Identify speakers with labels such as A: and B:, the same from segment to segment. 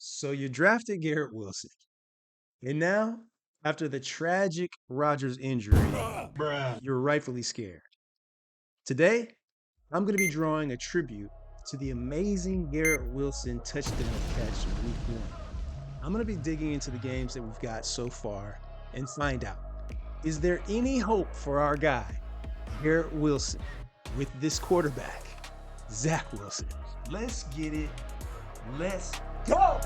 A: So you drafted Garrett Wilson. And now, after the tragic Rodgers injury,
B: Bruh.
A: you're rightfully scared. Today, I'm going to be drawing a tribute to the amazing Garrett Wilson touchdown catch in week one. I'm going to be digging into the games that we've got so far and find out, is there any hope for our guy, Garrett Wilson, with this quarterback, Zack Wilson? Let's get it. Let's go.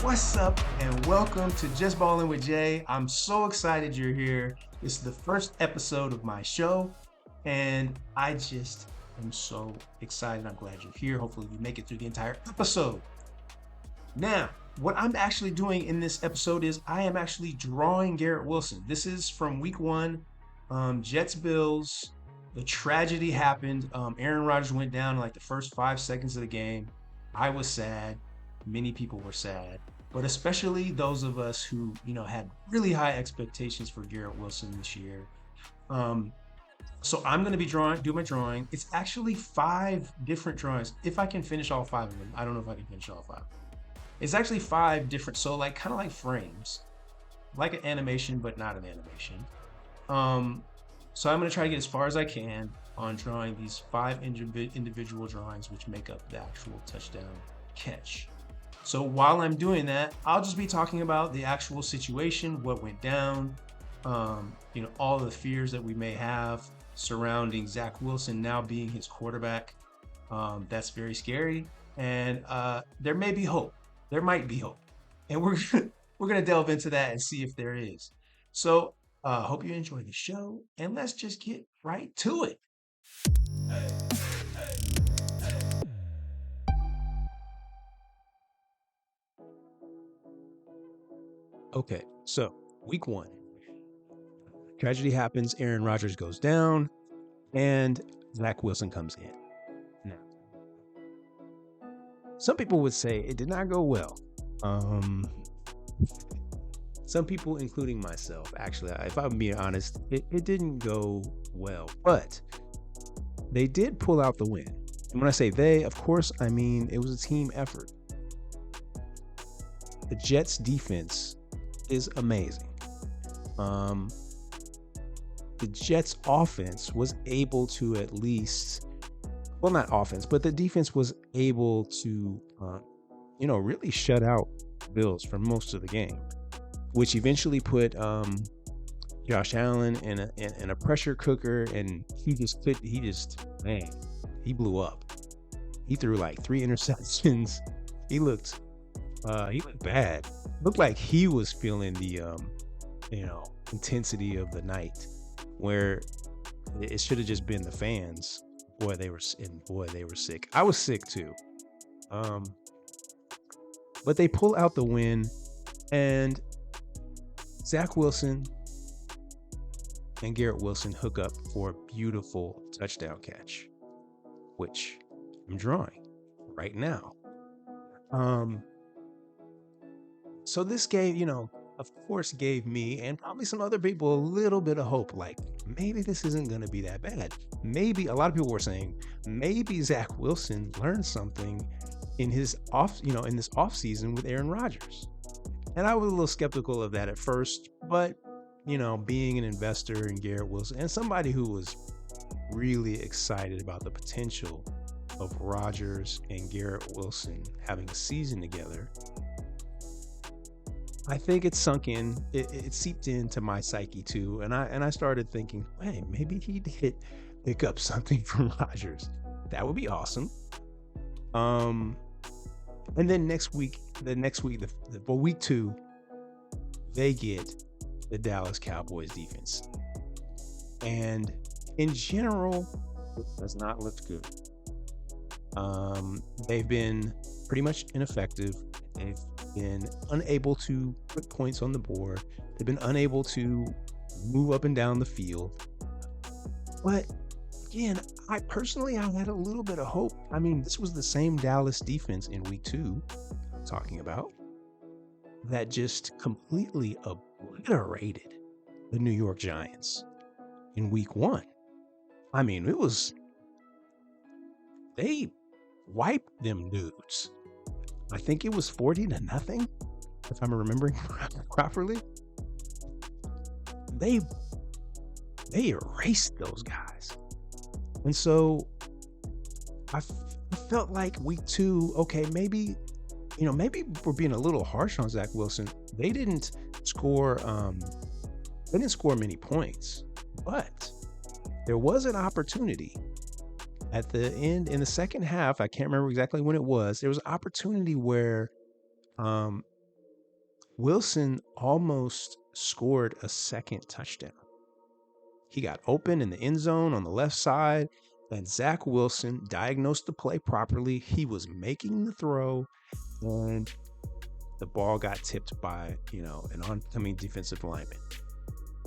A: What's up, and welcome to Just Ballin' with Jay. I'm so excited you're here. This is the first episode of my show, and I just am so excited. I'm glad you're here. Hopefully, you make it through the entire episode. Now, what I'm actually doing in this episode is I am actually drawing Garrett Wilson. This is from week one, Jets Bills. The tragedy happened. Aaron Rodgers went down in like the first 5 seconds of the game. I was sad. Many people were sad, but especially those of us who, had really high expectations for Garrett Wilson this year. So I'm going to be do my drawing. It's actually 5 different drawings. If I can finish all 5 of them, I don't know if I can finish all 5. It's actually 5 different, so like kind of like frames, like an animation, but not an animation. So I'm going to try to get as far as I can on drawing these 5 individual drawings, which make up the actual touchdown catch. So while I'm doing that, I'll just be talking about the actual situation, what went down, all the fears that we may have surrounding Zack Wilson now being his quarterback. That's very scary, and there may be hope. There might be hope, and we're gonna delve into that and see if there is. So hope you enjoy the show, and let's just get right to it. Okay, so week one, tragedy happens. Aaron Rodgers goes down, and Zack Wilson comes in. Now, some people would say it did not go well. Some people, including myself, actually, if I'm being honest, it didn't go well. But they did pull out the win. And when I say they, of course, I mean it was a team effort. The Jets' defense is amazing. The Jets offense was able to at least, well, not offense, but the defense was able to, really shut out Bills for most of the game, which eventually put Josh Allen in a pressure cooker, and he blew up. He threw like 3 interceptions. He looked bad. Looked like he was feeling the intensity of the night, where it should have just been the fans. Boy, they were sick. I was sick too. But they pull out the win, and Zack Wilson and Garrett Wilson hook up for a beautiful touchdown catch, which I'm drawing right now. So this gave, of course, gave me and probably some other people a little bit of hope. Like, maybe this isn't going to be that bad. Maybe a lot of people were saying maybe Zack Wilson learned something in his in this off season with Aaron Rodgers. And I was a little skeptical of that at first, but being an investor in Garrett Wilson and somebody who was really excited about the potential of Rodgers and Garrett Wilson having a season together, I think it sunk in. It seeped into my psyche too, and I started thinking, hey, maybe he did pick up something from Rodgers. That would be awesome. And then week 2, they get the Dallas Cowboys defense, and in general, it does not look good. They've been pretty much ineffective. They've been unable to put points on the board. They've been unable to move up and down the field. But again, I had a little bit of hope. I mean, this was the same Dallas defense in week 2 I'm talking about that just completely obliterated the New York Giants in week 1.
B: I mean, they wiped them dudes. I think it was 40-0, if I'm remembering properly. They they erased those guys. And so I felt like week 2, okay, maybe we're being a little harsh on Zach Wilson. They didn't score they didn't score many points, but there was an opportunity at the end in the second half. I can't remember exactly when it was. There was an opportunity where um, Wilson almost scored a second touchdown. He got open in the end zone on the left side, and Zach Wilson diagnosed the play properly. He was making the throw, and the ball got tipped by, an oncoming defensive lineman.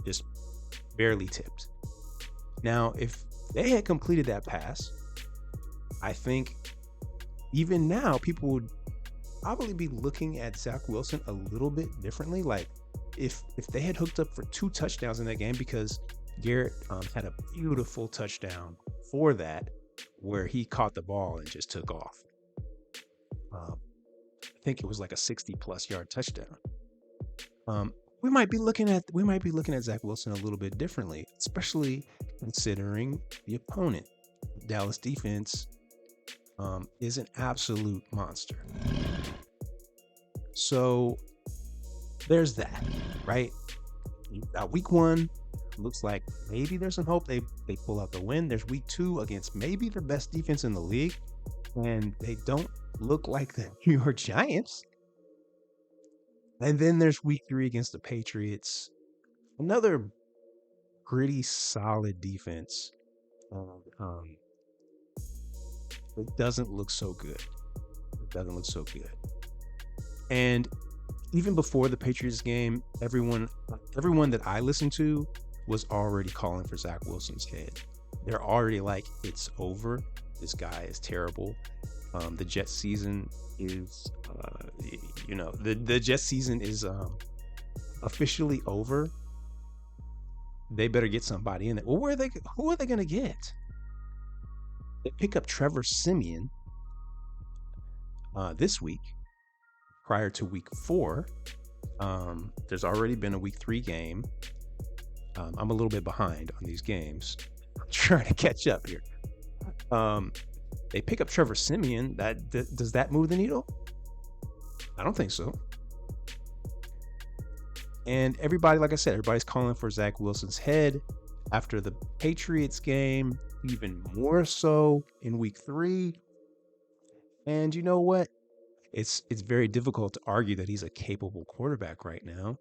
B: Just barely tipped. Now, if they had completed that pass, I think even now people would probably be looking at Zach Wilson a little bit differently. Like if they had hooked up for 2 touchdowns in that game, because Garrett had a beautiful touchdown for that, where he caught the ball and just took off. I think it was like a 60+ yard touchdown. We might be looking at Zach Wilson a little bit differently, especially considering the opponent. Dallas defense is an absolute monster. So there's that, right? Week 1 looks like maybe there's some hope they pull out the win. There's week 2 against maybe the best defense in the league, and they don't look like the New York Giants. And then there's week 3 against the Patriots, another pretty solid defense. It doesn't look so good. And even before the Patriots game, everyone that I listened to was already calling for Zach Wilson's head. They're already like, it's over. This guy is terrible. The Jets season is, the Jets season is officially over. They better get somebody in there. Well, who are they going to get? They pick up Trevor Siemian this week, prior to week 4. There's already been a week 3 game. I'm a little bit behind on these games. I'm trying to catch up here. They pick up Trevor Siemian. Does that move the needle? I don't think so. And everybody, like I said, everybody's calling for Zach Wilson's head after the Patriots game, even more so in week 3. And you know what? It's very difficult to argue that he's a capable quarterback right now.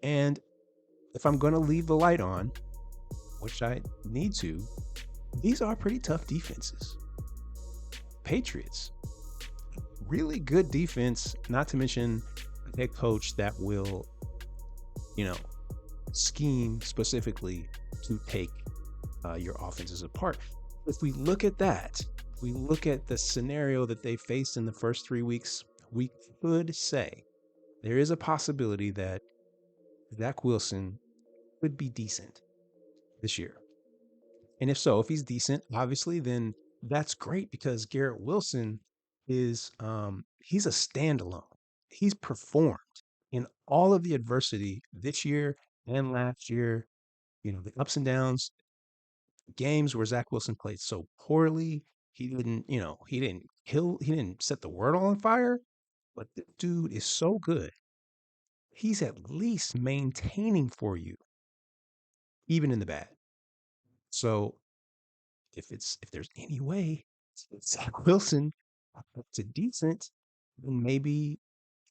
B: And if I'm going to leave the light on, which I need to, these are pretty tough defenses. Patriots, really good defense, not to mention a head coach that will, scheme specifically to take your offenses apart. If we look at that, we look at the scenario that they faced in the first 3 weeks, we could say there is a possibility that Zach Wilson could be decent this year. And if so, if he's decent, obviously, then that's great, because Garrett Wilson is he's a standalone. He's performed in all of the adversity this year and last year, the ups and downs, games where Zach Wilson played so poorly. He didn't set the world on fire, but the dude is so good. He's at least maintaining for you, even in the bad. So if there's any way Zach Wilson to decent, then maybe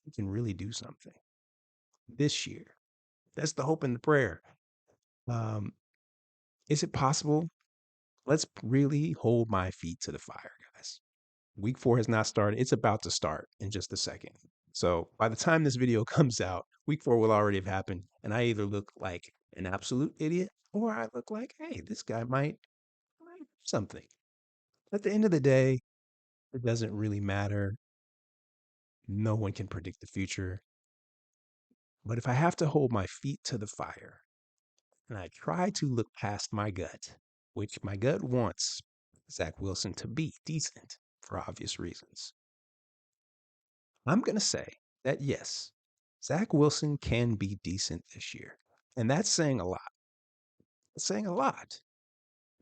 B: he can really do something this year. That's the hope and the prayer. Is it possible? Let's really hold my feet to the fire, guys. Week 4 has not started. It's about to start in just a second. So by the time this video comes out, week 4 will already have happened. And I either look like an absolute idiot, or I look like, hey, this guy might do something. At the end of the day, it doesn't really matter. No one can predict the future. But if I have to hold my feet to the fire, and I try to look past my gut, which my gut wants Zach Wilson to be decent for obvious reasons. I'm going to say that yes, Zach Wilson can be decent this year. And that's saying a lot. It's saying a lot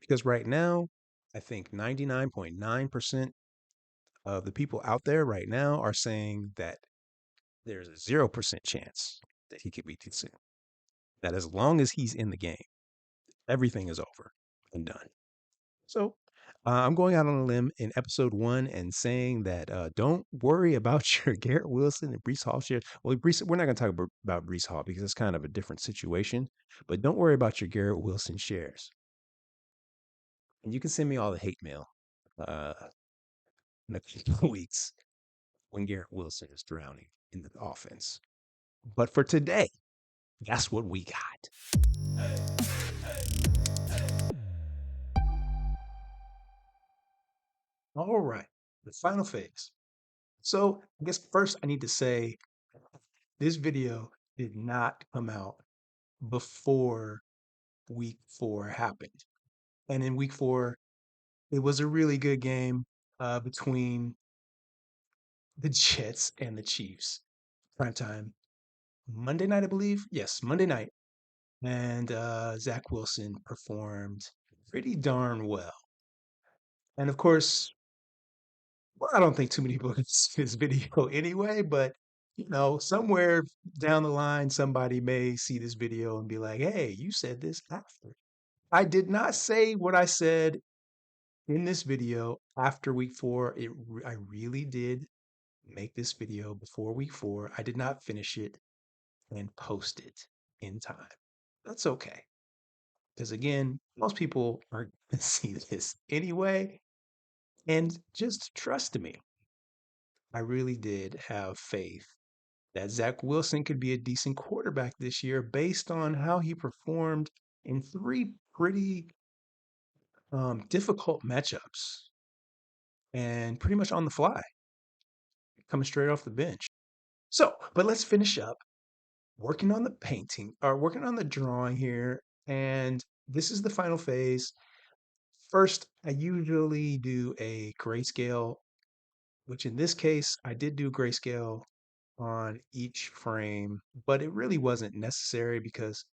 B: because right now, I think 99.9% of the people out there right now are saying that there's a 0% chance that he could be decent. That as long as he's in the game, everything is over and done. So I'm going out on a limb in episode 1 and saying that don't worry about your Garrett Wilson and Brees Hall shares. Well, we're not going to talk about Brees Hall because it's kind of a different situation. But don't worry about your Garrett Wilson shares. And you can send me all the hate mail uh, in a couple of weeks when Garrett Wilson is drowning in the offense. But for today, that's what we got. All right, the final phase. So I guess first I need to say this video did not come out before week 4 happened. And in week 4, it was a really good game between the Jets and the Chiefs. Prime time Monday night, I believe. Yes, Monday night. And Zach Wilson performed pretty darn well. And of course, well, I don't think too many people are going to see this video anyway, but somewhere down the line, somebody may see this video and be like, hey, you said this after. I did not say what I said in this video after week 4. I really did make this video before week 4. I did not finish it and post it in time. That's okay. Because again, most people are going to see this anyway. And just trust me, I really did have faith that Zach Wilson could be a decent quarterback this year based on how he performed in 3 pretty difficult matchups and pretty much on the fly, coming straight off the bench. So, but let's finish up working on the painting or working on the drawing here. And this is the final phase. First, I usually do a grayscale, which in this case, I did do grayscale on each frame, but it really wasn't necessary because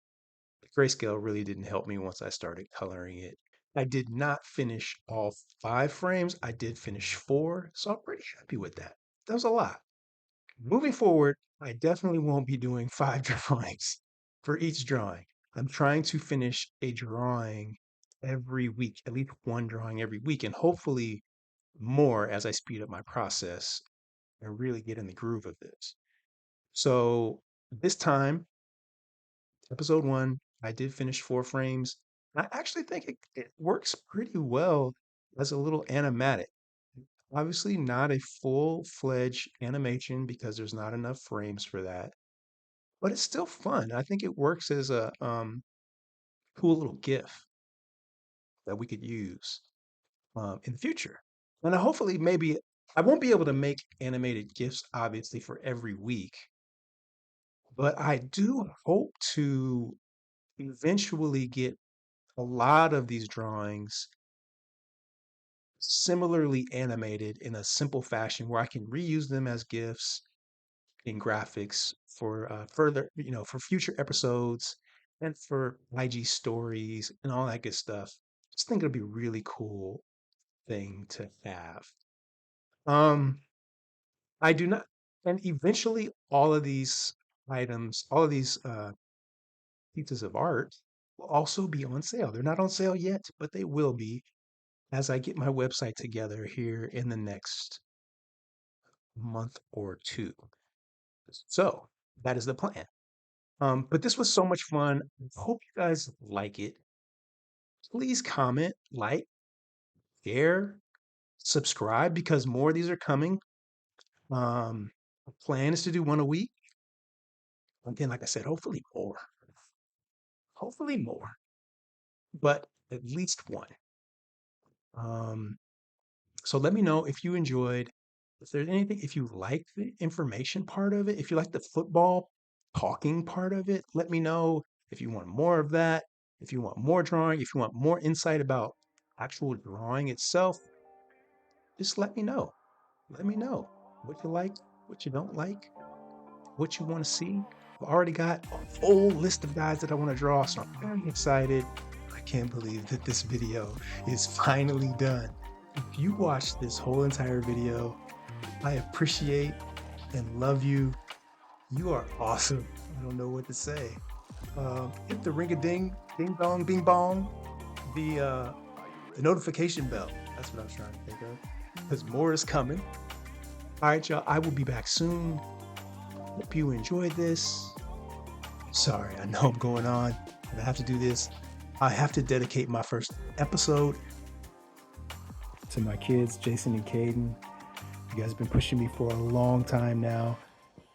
B: the grayscale really didn't help me once I started coloring it. I did not finish all 5 frames. I did finish 4, so I'm pretty happy with that. That was a lot. Moving forward, I definitely won't be doing 5 drawings for each drawing. I'm trying to finish a drawing every week, at least 1 drawing every week, and hopefully more as I speed up my process and really get in the groove of this. So this time, episode 1, I did finish 4 frames. I actually think it works pretty well as a little animatic. Obviously, not a full-fledged animation because there's not enough frames for that, but it's still fun. I think it works as a cool little GIF that we could use in the future. And hopefully, maybe I won't be able to make animated GIFs, obviously, for every week, but I do hope to eventually get a lot of these drawings similarly animated in a simple fashion where I can reuse them as GIFs in graphics for further, for future episodes and for IG stories and all that good stuff. Just think it'll be a really cool thing to have. Um, I do not, and eventually all of these items, all of these pieces of art will also be on sale. They're not on sale yet, but they will be as I get my website together here in the next month or 2. So that is the plan. But this was so much fun. I hope you guys like it. Please comment, like, share, subscribe because more of these are coming. The plan is to do 1 a week. Again, like I said, hopefully more. Hopefully more, but at least 1. Um, so let me know if you enjoyed, if there's anything, if you like the information part of it, if you like the football talking part of it, let me know if you want more of that. If you want more drawing, if you want more insight about actual drawing itself, just let me know. Let me know what you like, what you don't like, what you want to see. I've already got a full list of guys that I want to draw, so I'm very excited. I can't believe that this video is finally done. If you watched this whole entire video, I appreciate and love you. You are awesome. I don't know what to say. Hit the ring-a-ding, ding-dong, bing-bong, the notification bell. That's what I was trying to think of, because more is coming. All right, y'all, I will be back soon. Hope you enjoyed this. Sorry, I know I'm going on, but I have to do this. I have to dedicate my first episode to my kids, Jason and Caden. You guys have been pushing me for a long time now.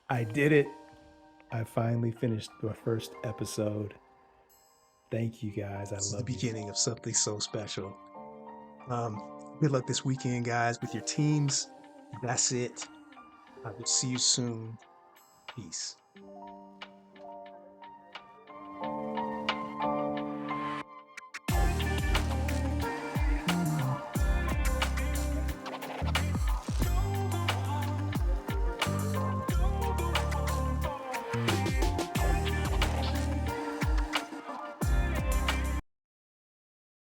B: I did it. I finally finished the first episode. Thank you guys. I love you. The beginning of something so special. Good luck this weekend, guys, with your teams. That's it. I will see you soon. Peace.